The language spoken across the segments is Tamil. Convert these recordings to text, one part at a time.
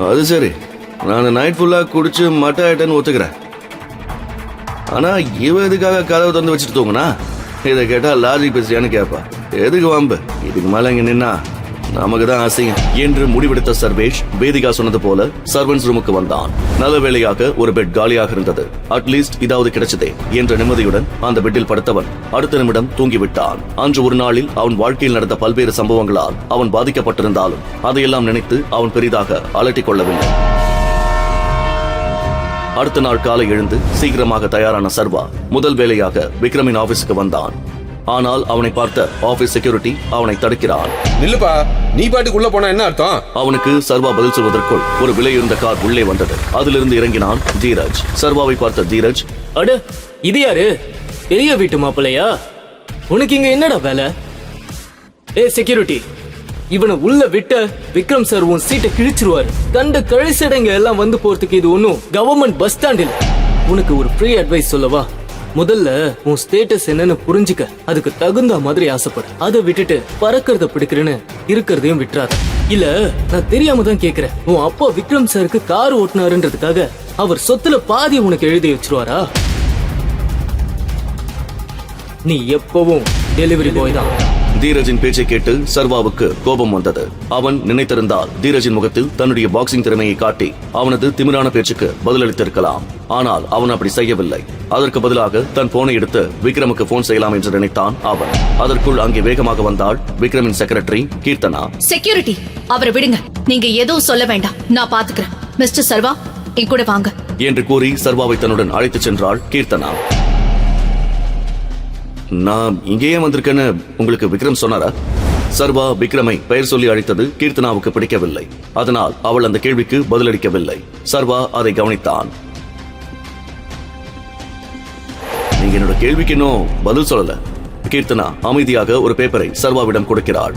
அது சரி, நான் நைட் ஃபுல்லா குடிச்சு மட்டை ஆயிட்டேன்னு ஒத்துக்கிறேன். ஆனா இவ எதுக்காக கதவை திறந்து வச்சுட்டு தூங்குனா? இதை கேட்டா லாஜிக் பேசியான்னு கேட்பா. எதுக்கு வாம்பு? இதுக்கு மேல இங்க நின்னா நமக்கு தான் அசிங்கம் என்று முடிவெடுத்த சர்வேஷ் வேதிகா சொன்னது போல சர்வன்ஸ் ரூமுக்கு வந்தான். நல்ல வேளையாக ஒரு பெட் காலியாக இருந்தது. அட்லீஸ்ட் இதாவது கிடைச்சதே என்ற நிம்மதியுடன் அந்த பெட்டில் படுத்தவன் அடுத்த நிமிடம் தூங்கிவிட்டான். அன்று ஒரு நாளில் அவன் வாழ்க்கையில் நடந்த பல்வேறு சம்பவங்களால் அவன் பாதிக்கப்பட்டிருந்தாலும் அதையெல்லாம் நினைத்து அவன் பெரிதாக அலட்டிக் கொள்ளவில்லை. அடுத்த நாள் காலை எழுந்து சீக்கிரமாக தயாரான சர்வா முதல் வேளையாக விக்ரமின் ஆபீஸுக்கு வந்தான். ஆனால் அவனை பார்த்த ஆபீஸ் செக்யூரிட்டி அவனை தடுக்கிறான். நில்லுப்பா, நீ பாட்டுக்கு உள்ள போனா என்ன அர்த்தம்? அவனுக்கு சர்வா பதில் சொல்வதற்குள் ஒரு விலையுயர்ந்த கார் உள்ளே வந்தது. அதிலிருந்து இறங்கினான் தீரஜ். சர்வாவை பார்த்த தீரஜ், அட இது யாரு? பெரிய வீட்டு மாப்பிள்ளையா? உனக்கு இங்க என்னடா வேலை? ஏ செக்யூரிட்டி, இவனை உள்ள விட்ட விக்ரம் சார் உன் சீட்டை கிழிச்சிருவாரு. கண்ட கழிசடைங்க எல்லாம் வந்து போறதுக்கு இது ஒன்னும் கவர்மெண்ட் பஸ் ஸ்டாண்ட் இல்ல. உனக்கு ஒரு ஃப்ரீ அட்வைஸ் சொல்லவா? முதல்ல உன் ஸ்டேட்டஸ் என்னன்னு புரிஞ்சுக்க, அதுக்கு தகுந்த மாதிரி ஆசைப்படு. அதை விட்டுட்டு பறக்கிறத பிடிக்கிறேன்னு இருக்கிறதையும் விட்டுறாத. இல்ல நான் தெரியாம தான் கேக்குறேன், உன் அப்பா விக்ரம் சாருக்கு கார் ஓட்டுனாருன்றதுக்காக அவர் சொத்துல பாதி உனக்கு எழுதி வச்சிருவாரா? நீ எப்பவும் டெலிவரி பாய் தான். தீரஜின் பேச்சை கேட்டு சர்வாவுக்கு கோபம் வந்தது. அவன் நினைத்திருந்தால் தீரஜின் முகத்தில் தன்னுடைய பாக்ஸிங் திறமையை காட்டி அவனது திமிரான பேச்சுக்கு பதிலளித்திருக்கலாம். ஆனால் அவன் அப்படி செய்யவில்லை. அதற்கு பதிலாக தன் போனை எடுத்து விக்ரமுக்கு போன் செய்யலாம் என்று நினைத்தான் அவன். அதற்குள் அங்கே வேகமாக வந்தாள் விக்ரமின் செக்ரட்டரி கீர்த்தனா. செக்யூரிட்டி, அவரை விடுங்க. நீங்க எதுவும் சொல்ல வேண்டாம், நான் பாத்துக்கிறேன். மிஸ்டர் சர்வா, என் கூட வாங்க என்று கூறி சர்வாவை தன்னுடன் அழைத்துச் சென்றாள் கீர்த்தனா. நான் இங்கேயே வந்திருக்கேன்னு உங்களுக்கு விக்ரம் சொன்னாரா? சர்வா விக்ரமை பெயர் சொல்லி அழைத்தது கீர்த்தனாவுக்கு பிடிக்கவில்லை. அதனால் அவள் அந்த கேள்விக்கு பதிலளிக்கவில்லை. சர்வா அதை கவனித்தான். நீங்க என்னோட கேள்விக்கு இன்னும் பதில் சொல்லல. கீர்த்தனா அமைதியாக ஒரு பேப்பரை சர்வாவிடம் கொடுக்கிறாள்.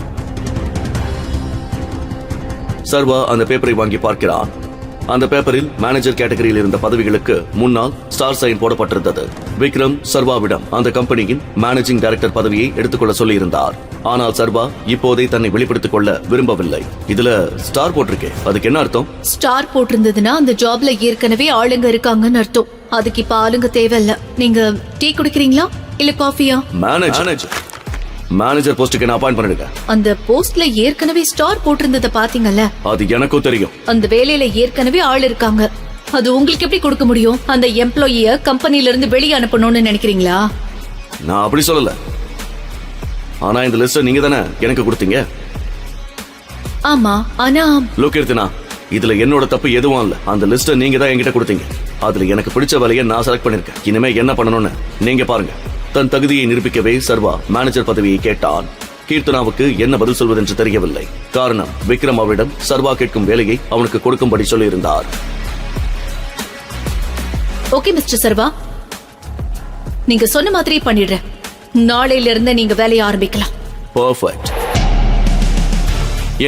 சர்வா அந்த பேப்பரை வாங்கி பார்க்கிறான். அந்த பேப்பரில் மேனேஜர் கேட்டகரியில் இருந்த பதவிகளுக்கு முன்னால் ஸ்டார் சைன் போடப்பட்டிருந்தது. விக்ரம் சர்வாவிடம் அந்த கம்பெனியின் மேனேஜிங் டைரக்டர் பதவியை எடுத்துக்கொள்ள சொல்லியிருந்தார். ஆனால் சர்வா இப்போதே தன்னை வெளிப்படுத்திக் கொள்ள விரும்பவில்லை. இதுல ஸ்டார் போட்டிருக்கே, அதுக்கு என்ன அர்த்தம்? ஸ்டார் போட்டிருந்ததுன்னா அந்த ஜாப்ல ஏற்கனவே ஆளுங்க இருக்காங்கன்னு அர்த்தம். அதுக்கு இப்ப ஆளுங்க தேவையில்ல. நீங்க டீ குடிக்கிறீங்களா இல்ல காஃபியா? மேனேஜர் போஸ்டுக்கு என்ன அப்பாயிண்ட் பண்ணிடுங்க. அந்த போஸ்ட்ல ஏற்கனவே ஸ்டார் போட்டிருந்தத பாத்தீங்கல்ல? அது எனக்கும் தெரியும். அந்த வேலையில ஏற்கனவே ஆள் இருக்காங்க. அது உங்களுக்கு எப்படி கொடுக்க முடியும்? அந்த எம்ப்ளாயிய கம்பெனில இருந்து வெளியே அனுப்பணும்னு நினைக்கிறீங்களா? நான் அப்படி சொல்லல. ஆனா இந்த லிஸ்ட் நீங்க தானே எனக்கு கொடுத்தீங்க. ஆமா, ஆனா லோகீர்த்தனா, இதுல என்னோட தப்பு எதுவும் இல்ல. அந்த லிஸ்ட் நீங்க தான் என்கிட்ட கொடுத்தீங்க. அதுல எனக்கு பிடிச்ச வேலையை நான் செலக்ட் பண்ணிருக்கேன். இனிமே என்ன பண்ணணும்னு நீங்க பாருங்க. தன் தகுதியை நிரூபிக்கவே சர்வா மேனேஜர் பதவியை கேட்டான். கீர்த்தனாவுக்கு என்ன பதில் சொல்வதென்று தெரியவில்லை. காரணம், விக்ரம் அவரிடம் சர்வா கேட்கும் வேலையை அவனுக்கு கொடுக்கும்படி சொல்லியிருந்தார். ஓகே மிஸ்டர் சர்வா, நீங்க சொன்ன மாதிரி பண்ணிடுறேன். நாளையில இருந்து நீங்க வேலையை ஆரம்பிக்கலாம். பெர்ஃபெக்ட்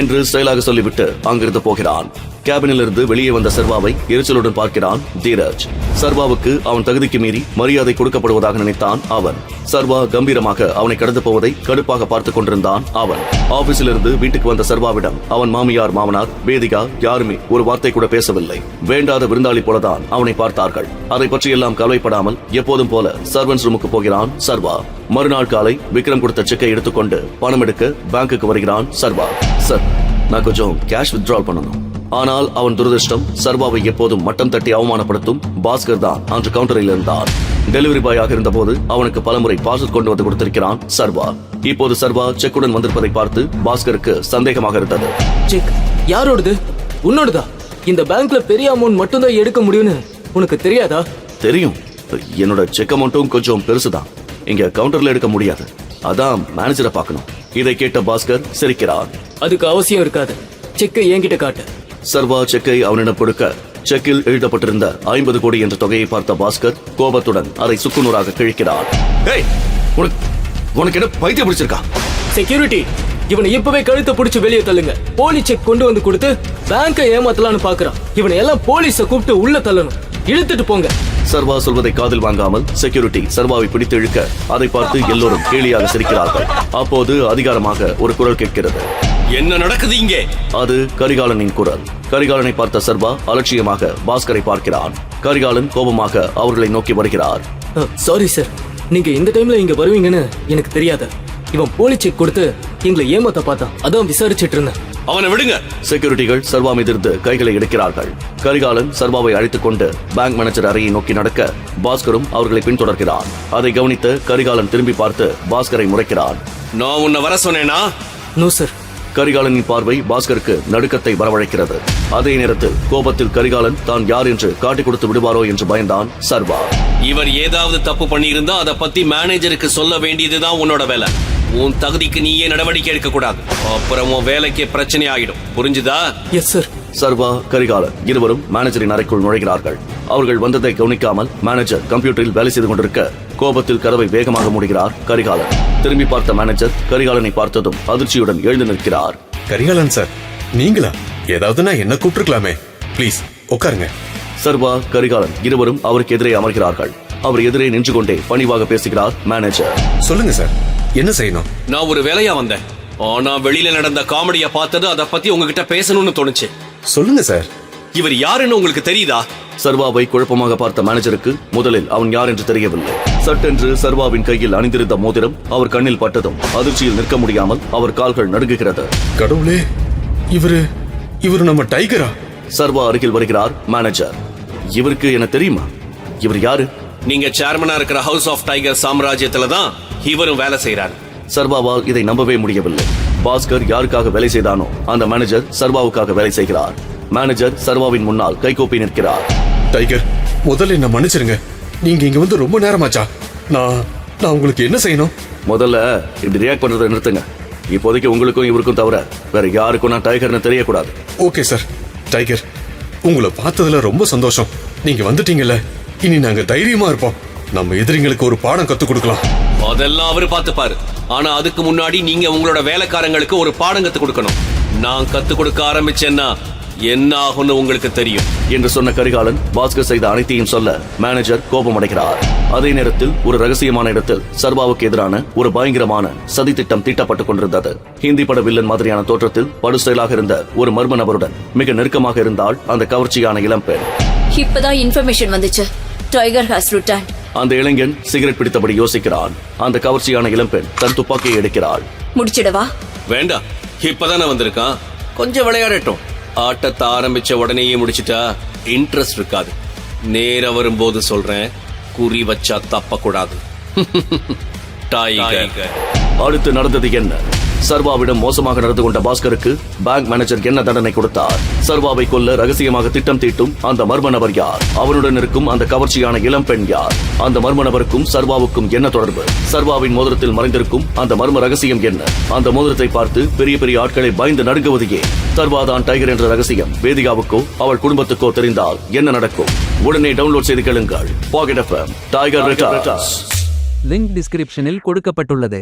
என்று ஸ்டைலாக சொல்லிவிட்டு அங்கிருந்து போகிறான். கேபினில் இருந்து வெளியே வந்த சர்வாவை எரிச்சலுடன் பார்க்கிறான் தீரஜ். சர்வாவுக்கு அவன் தகுதிக்கு மீறி மரியாதை கொடுக்கப்படுவதாக நினைத்தான் அவன். சர்வா கம்பீரமாக அவனை கடந்து போவதை கடுப்பாக பார்த்துக் கொண்டிருந்தான் அவன். ஆபீஸில் இருந்து வீட்டுக்கு வந்த சர்வாவிடம் அவன் மாமியார், மாமனார், வேதிகா யாருமே ஒரு வார்த்தை கூட பேசவில்லை. வேண்டாத விருந்தாளி போலதான் அவனை பார்த்தார்கள். அதை பற்றி எல்லாம் கவலைப்படாமல் எப்போதும் போல சர்வன்ஸ் ரூமுக்கு போகிறான் சர்வா. மறுநாள் காலை விக்ரம் கொடுத்த செக்கை எடுத்துக்கொண்டு பணம் எடுக்க பேங்குக்கு வருகிறான் சர்வா. சார், நான் கொஞ்சம் கேஷ் வித்ட்ரால் பண்ணணும். ஆனால் அவன் துரதிருஷ்டம், சர்வாவை எப்போதும் மட்டம் தட்டி அவமானப்படுத்தும் பாஸ்கர் தான் அன்று கவுண்டரில் இருந்தான். டெலிவரி பாயாக இருந்தபோது அவனுக்கு பலமுறை பார்சல் கொண்டு வந்து கொடுத்திருக்கிறான் சர்வா. இப்போது சர்வா செக்குடன் வந்திருப்பதை பார்த்து பாஸ்கருக்கு சந்தேகமாக இருந்தது. செக் யாரோடது? உன்னோடதா? இந்த பேங்க்ல பெரிய அமௌண்ட் மட்டும் தான் எடுக்க முடியும்னு உனக்கு தெரியாதா? தெரியும். என்னோட செக் அமௌண்ட்டும் கொஞ்சம் பெருசுதான். இங்க கவுண்டர்ல எடுக்க முடியாது. அதான் மேனேஜரை பார்க்கணும். இதை கேட்ட பாஸ்கர் சிரிக்கிறார். அதுக்கு அவசியம் இருக்காது. செக்கை என்கிட்ட காட்டு. சர்வா செக்கை அவனிடம் கொடுக்க, செக்கில் எழுதப்பட்டிருந்த 50 கோடி என்ற தொகையை பார்த்த பாஸ்கர் கோபத்துடன் அதை சுக்குநூறாக கிழிக்கிறார். உனக்கு என்ன பைத்தியம் பிடிச்சிருக்கா? செக்யூரிட்டி, இவனை இப்பவே கழுத்தை பிடிச்சு வெளியே தள்ளுங்க. போலி செக் கொண்டு வந்து கொடுத்து பேங்கை ஏமாத்தலான்னு பாக்குறான். இவனை எல்லாம் போலீஸ கூப்பிட்டு உள்ள தள்ளணும். இழுத்துட்டு போங்க. சர்வா சொல்வதை காதில் வாங்காமல் செக்யூரிட்டி சர்வாவை பிடித்து இழுக்க அதை பார்த்து எல்லோரும் கேலியாக சிரிக்கிறார்கள். அப்போது அதிகாரமாக ஒரு குரல் கேட்கிறது. என்ன நடக்குது இங்கே? அது கரிகாலனின் குரல். கரிகாலனை பார்த்த சர்வா அலட்சியமாக பாஸ்கரை பார்க்கிறான். கரிகாலன் கோபமாக அவர்களை நோக்கி வருகிறார். சாரி சார், நீங்க இந்த டைம்ல இங்க வருவீங்கன்னு எனக்கு தெரியாது. இவன் போலி செக் கொடுத்து எங்களை ஏமாத்த பார்த்தான், அதான் விசாரிச்சிட்டு இருந்தேன். அவனை விடுங்க. செக்யூரிட்டிகள் சர்வா மீதிருந்து கைகளை எடுக்கிறார்கள். கரிகாலன் சர்வாவை அழைத்துக் கொண்டு பேங்க் மேனேஜர் அறையை நோக்கி நடக்க பாஸ்கரும் அவர்களை பின்தொடர்கிறான். அதை கவனித்த கரிகாலன் திரும்பி பார்த்து பாஸ்கரை முறைக்கிறான். நான் உன்னை வர சொன்னேனா? No sir. கரிகாலனின் பார்வை பாஸ்கருக்கு நடுக்கத்தை வரவழைக்கிறது. அதே நேரத்தில் கோபத்தில் கரிகாலன் தான் யார் என்று காட்டிக் கொடுத்து விடுவாரோ என்று பயந்தான் சர்வா. இவர் ஏதாவது தப்பு பண்ணியிருந்தா அதை பத்தி மேனேஜருக்கு சொல்ல வேண்டியதுதான் உன்னோட வேலை. உன் தகுதிக்கு நீயே நடவடிக்கை எடுக்க கூடாது. அப்புறம் உன் வேலைக்கு பிரச்சனை ஆகிடும். புரிஞ்சுதா? Yes sir. சர்வா கரிகாலன் இருவரும் மேனேஜரின் அறைக்குள் நுழைகிறார்கள். அவர்கள் வந்ததை கவனிக்காமல் மேனேஜர் கம்ப்யூட்டரில் வேலை செய்து கொண்டிருக்க கோபத்தில் கதவை வேகமாக மூடுகிறார் கரிகாலன். திரும்பி பார்த்த மேனேஜர் கரிகாலனை பார்த்ததும் அதிர்ச்சியுடன் எழுந்து நிற்கிறார். கரிகாலன் சார், நீங்களா? ஏதாவது நான் என்ன கூப்பிட்டுருக்கலாமே. ப்ளீஸ் உட்காருங்க. சர்வா கரிகாலன் இருவரும் அவருக்கு எதிரே அமர்கிறார்கள். அவர் எதிரே நின்று கொண்டே பணிவாக பேசுகிறார் மேனேஜர். சொல்லுங்க சார், என்ன செய்யணும்? நான் ஒரு வேலையா வந்தேன். ஆனா வெளியில நடந்த காமெடியை பார்த்தது அதை பத்தி உங்ககிட்ட பேசணும்னு தோணுச்சு. சொல்லுங்க சார். இவர் யாருன்னு உங்களுக்கு தெரியுதா? சர்வாவை குழப்பமாக பார்த்த மேனேஜருக்கு முதலில் அவன் யார் என்று தெரியவில்லை. சட்டென்று சர்வாவின் கையில் அணிந்திருந்த மோதிரம் அவர் கண்ணில் பட்டதும் அதிர்ச்சியில் நிற்க முடியாமல் அவர் கால்கள் நடுங்குகிறது. கடவுளே, இவரு நம்ம டைகரா? சர்வா அருகில் வருகிறார் மேனேஜர். இவருக்கு என்ன தெரியுமா? இவர் யாரு? நீங்க சேர்மனா இருக்கிற ஹவுஸ் ஆஃப் டைகர் சாம்ராஜ்யத்துல தான் இவரும் வேலை செய்யறாரு. சர்வாவால் இதை நம்பவே முடியவில்லை. பாஸ்கர் யாருக்காக வேலை செய்தானோ அந்த மேனேஜர் சர்வாவுக்காக வேலை செய்கிறார். மேனேஜர் சர்வாவின் முன்னால் கைகோப்பி நிற்கிறார். டைகர், முதல்ல என்ன மன்னிச்சிருங்க. நீங்க இங்க வந்து ரொம்ப நேரமாச்சா? நான் உங்களுக்கு என்ன செய்யணும்? முதல்ல இப்படி ரியாக்ட் பண்றதை நிறுத்துங்க. இப்போதைக்கு உங்களுக்கும் இவருக்கும் தவிர வேற யாருக்கும் நான் டைகர்னு தெரியக்கூடாது. Okay sir. டைகர், உங்களை பார்த்ததுல ரொம்ப சந்தோஷம். நீங்க வந்துட்டீங்கல்ல, இனி நாங்க தைரியமா இருப்போம். நம்ம எதிரிங்களுக்கு ஒரு பாடம் கத்து கொடுக்கலாம். அதெல்லாம் அவரு பார்த்துப்பாரு. ஆனா அதுக்கு முன்னாடி நீங்க உங்களோட வேலைக்காரங்களுக்கு ஒரு பாடம் கத்து கொடுக்கணும். நான் கத்து கொடுக்க ஆரம்பிச்சேன்னா என்ன ஆகும்னு உங்களுக்கு தெரியும் என்று சொன்ன கரிகாலன் பாஸ்கர் செய்த அனைத்தையும் சொல்ல மேனேஜர் கோபமடைகிறார். அதே நேரத்தில் ஒரு ரகசியமான இடத்தில் சர்வாவுக்கு எதிரான ஒரு பயங்கரமான சதி திட்டம் தீட்டப்பட்டுக் கொண்டிருந்தது. ஹிந்தி பட வில்லன் மாதிரியான தோற்றத்தில் படுஸ்டைலாக இருந்த ஒரு மர்ம நபருடன் மிக நெருக்கமாக இருந்தால் அந்த கவர்ச்சியான இளம்பெண். இப்பதான் இன்ஃபர்மேஷன் வந்துச்சு. Tiger has return. அந்த இளைஞன் சிகரெட் பிடித்தபடி யோசிக்கிறான். அந்த கவர்ச்சியான இளம்பெண் தன் துப்பாக்கியை எடுக்கிறாள். முடிச்சிடவா? வேண்டாம், இப்பதானே வந்திருக்கான், கொஞ்சம் விளையாடட்டும். ஆட்டத்தை ஆரம்பிச்ச உடனேயே முடிச்சிட்டா இன்ட்ரெஸ்ட் இருக்காது. நேர வரும்போது சொல்றேன், குறி வச்சா தப்ப கூடாது. டைகர். அடுத்து நடந்தது என்ன? சர்வாவிடம் மோசமாக நடந்து கொண்ட பாஸ்கருக்கு பேங்க் மேனேஜர் என்ன தண்டனை கொடுத்தார்? சர்வாவை கொல்ல ரகசியமாக திட்டம் தீட்டும் அந்த மர்ம நபர் யார்? அவனுடன் இருக்கும் அந்த கவர்ச்சியான இளம் பெண் யார்? அந்த மர்ம நபருக்கும் சர்வாவுக்கும் என்ன தொடர்பு? சர்வாவின் மோதிரத்தில் மறைந்திருக்கும் அந்த மர்ம ரகசியம் என்ன? அந்த மோதிரத்தை பார்த்து பெரிய பெரிய ஆட்களை பயந்து நடுங்குவது ஏன்? சர்வாதான் டைகர் என்ற ரகசியம் வேதிகாவுக்கோ அவள் குடும்பத்துக்கோ தெரிந்தால் என்ன நடக்கும்? உடனே டவுன்லோட் செய்து கேளுங்கள். Pocket FM Tiger Returns. Link டிஸ்கிரிப்ஷனில் கொடுக்கப்பட்டுள்ளது.